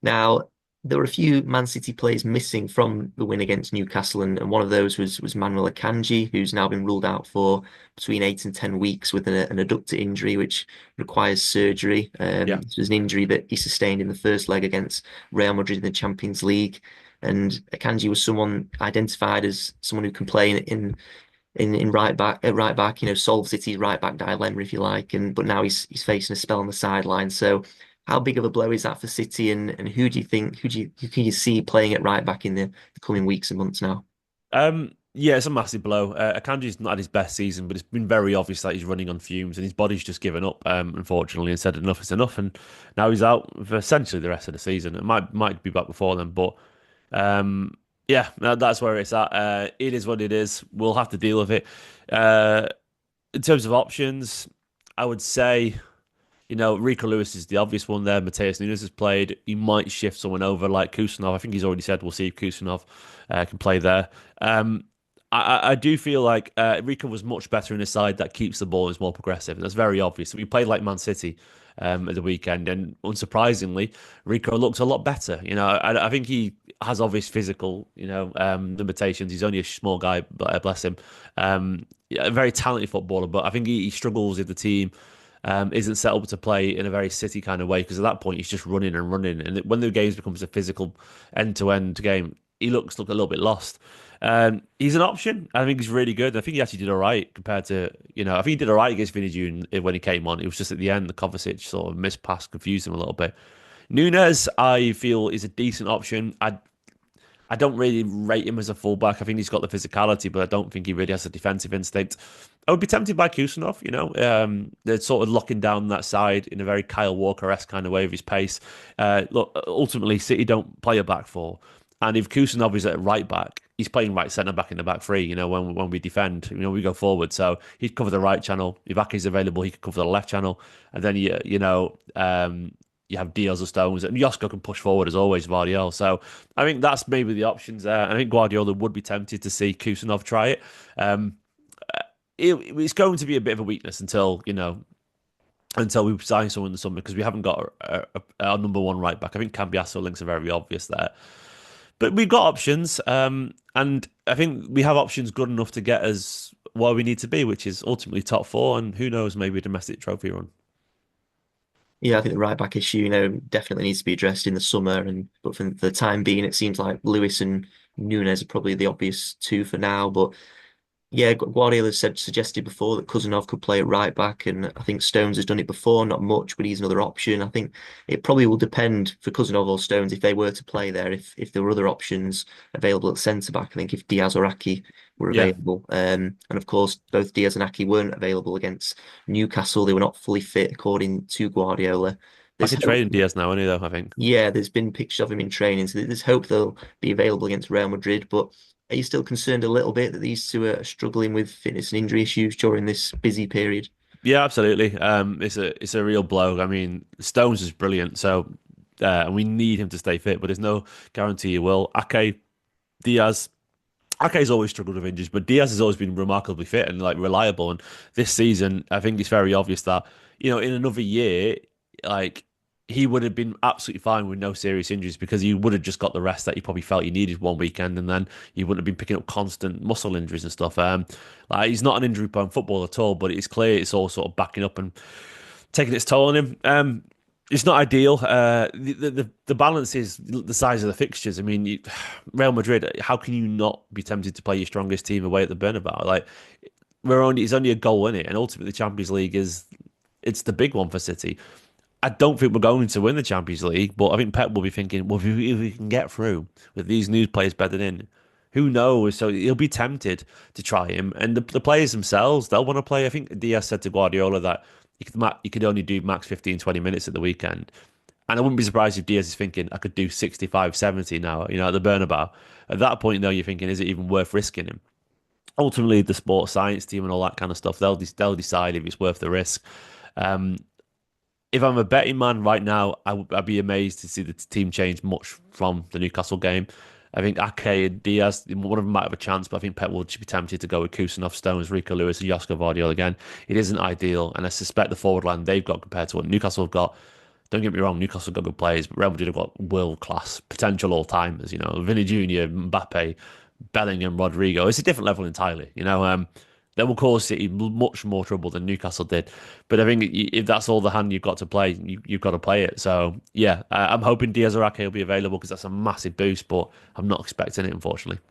Now, there were a few Man City players missing from the win against Newcastle, and one of those was Manuel Akanji, who's now been ruled out for between 8 and 10 weeks with an adductor injury, which requires surgery. Yeah. This was an injury that he sustained in the first leg against Real Madrid in the Champions League. And Akanji was someone identified as someone who can play in right back at right back, solve City's right back dilemma if you like. And but now he's facing a spell on the sideline. So how big of a blow is that for City? And who do you think who can you see playing at right back in the coming weeks and months now? Yeah, it's a massive blow. Akanji's not had his best season, but it's been very obvious that he's running on fumes and his body's just given up, unfortunately, and said enough is enough. And now he's out for essentially the rest of the season. It might be back before then, but yeah, that's where it's at. It is what it is. We'll have to deal with it. Uh, in terms of options, I would say, Rico Lewis is the obvious one there. Matheus Nunes has played. You might shift someone over like Khusanov. I think he's already said we'll see if Khusanov can play there. I do feel like Rico was much better in a side that keeps the ball and is more progressive. And that's very obvious. We played like Man City at the weekend, and unsurprisingly, Rico looks a lot better. I think he has obvious physical, limitations. He's only a small guy, but bless him. Yeah, a very talented footballer, but I think he struggles if the team isn't set up to play in a very City kind of way because at that point he's just running and running, and when the game becomes a physical end-to-end game, he looks a little bit lost. He's an option. I think he's really good. I think he actually did all right compared to, I think he did all right against Vinny June when he came on. It was just at the end, the Kovacic sort of missed pass confused him a little bit. Nunes, I feel, is a decent option. I don't really rate him as a fullback. I think he's got the physicality, but I don't think he really has a defensive instinct. I would be tempted by Kusanov, they're sort of locking down that side in a very Kyle Walker-esque kind of way with his pace. Look, ultimately, City don't play a back four. And if Kusanov is at right back, he's playing right centre back in the back three, when we defend, we go forward. So he'd cover the right channel. If Ake's available, he could cover the left channel. And then, you have Diaz or Stones, and Josko can push forward as always, Vardiel. So I think that's maybe the options there. I think Guardiola would be tempted to see Kusanov try it. It's going to be a bit of a weakness until we sign someone in the summer because we haven't got our number one right back. I think Cambiasso links are very obvious there. But we've got options, and I think we have options good enough to get us where we need to be, which is ultimately top four, and who knows, maybe a domestic trophy run. Yeah, I think the right back issue, definitely needs to be addressed in the summer. But for the time being, it seems like Lewis and Nunes are probably the obvious two for now. But yeah, Guardiola suggested before that Khusanov could play at right back, and I think Stones has done it before, not much, but he's another option. I think it probably will depend for Khusanov or Stones if they were to play there, if there were other options available at centre back. I think if Diaz or Aki were Yeah, available, and of course both Diaz and Aki weren't available against Newcastle. They were not fully fit according to Guardiola. back There's in hope. training Diaz now, anyway, though, I think. Yeah, there's been pictures of him in training, so there's hope they'll be available against Real Madrid. But are you still concerned a little bit that these two are struggling with fitness and injury issues during this busy period? Yeah, absolutely. It's a real blow. I mean, Stones is brilliant, so and we need him to stay fit, but there's no guarantee he will. Ake, Diaz. Ake's always struggled with injuries, but Diaz has always been remarkably fit and like reliable. And this season, I think it's very obvious that in another year, like he would have been absolutely fine with no serious injuries because he would have just got the rest that he probably felt he needed one weekend, and then he wouldn't have been picking up constant muscle injuries and stuff. Like he's not an injury-prone footballer at all, but it's clear it's all sort of backing up and taking its toll on him. It's not ideal. The balance is the size of the fixtures. I mean, Real Madrid. How can you not be tempted to play your strongest team away at the Bernabeu? Like it's only a goal in it, and ultimately the Champions League it's the big one for City. I don't think we're going to win the Champions League, but I think Pep will be thinking, well, if we can get through with these new players bedded in, who knows? So he'll be tempted to try him, and the players themselves they'll want to play. I think Diaz said to Guardiola that you could only do max 15, 20 minutes at the weekend. And I wouldn't be surprised if Diaz is thinking, I could do 65, 70 now, at the Bernabeu. At that point, though, you're thinking, is it even worth risking him? Ultimately, the sports science team and all that kind of stuff, they'll decide if it's worth the risk. Um, if I'm a betting man right now, I'd be amazed to see the team change much from the Newcastle game. I think Ake and Diaz, one of them might have a chance, but I think Pep will be tempted to go with Kusanov, Stones, Rico Lewis, and Josko Vardiol again. It isn't ideal, and I suspect the forward line they've got compared to what Newcastle have got, don't get me wrong, Newcastle got good players, but Real Madrid have got world class potential all timers. Vinny Junior, Mbappe, Bellingham, Rodrigo. It's a different level entirely. They will cause City much more trouble than Newcastle did. But I think if that's all the hand you've got to play, you've got to play it. So yeah, I'm hoping Diaz Arake will be available because that's a massive boost, but I'm not expecting it, unfortunately.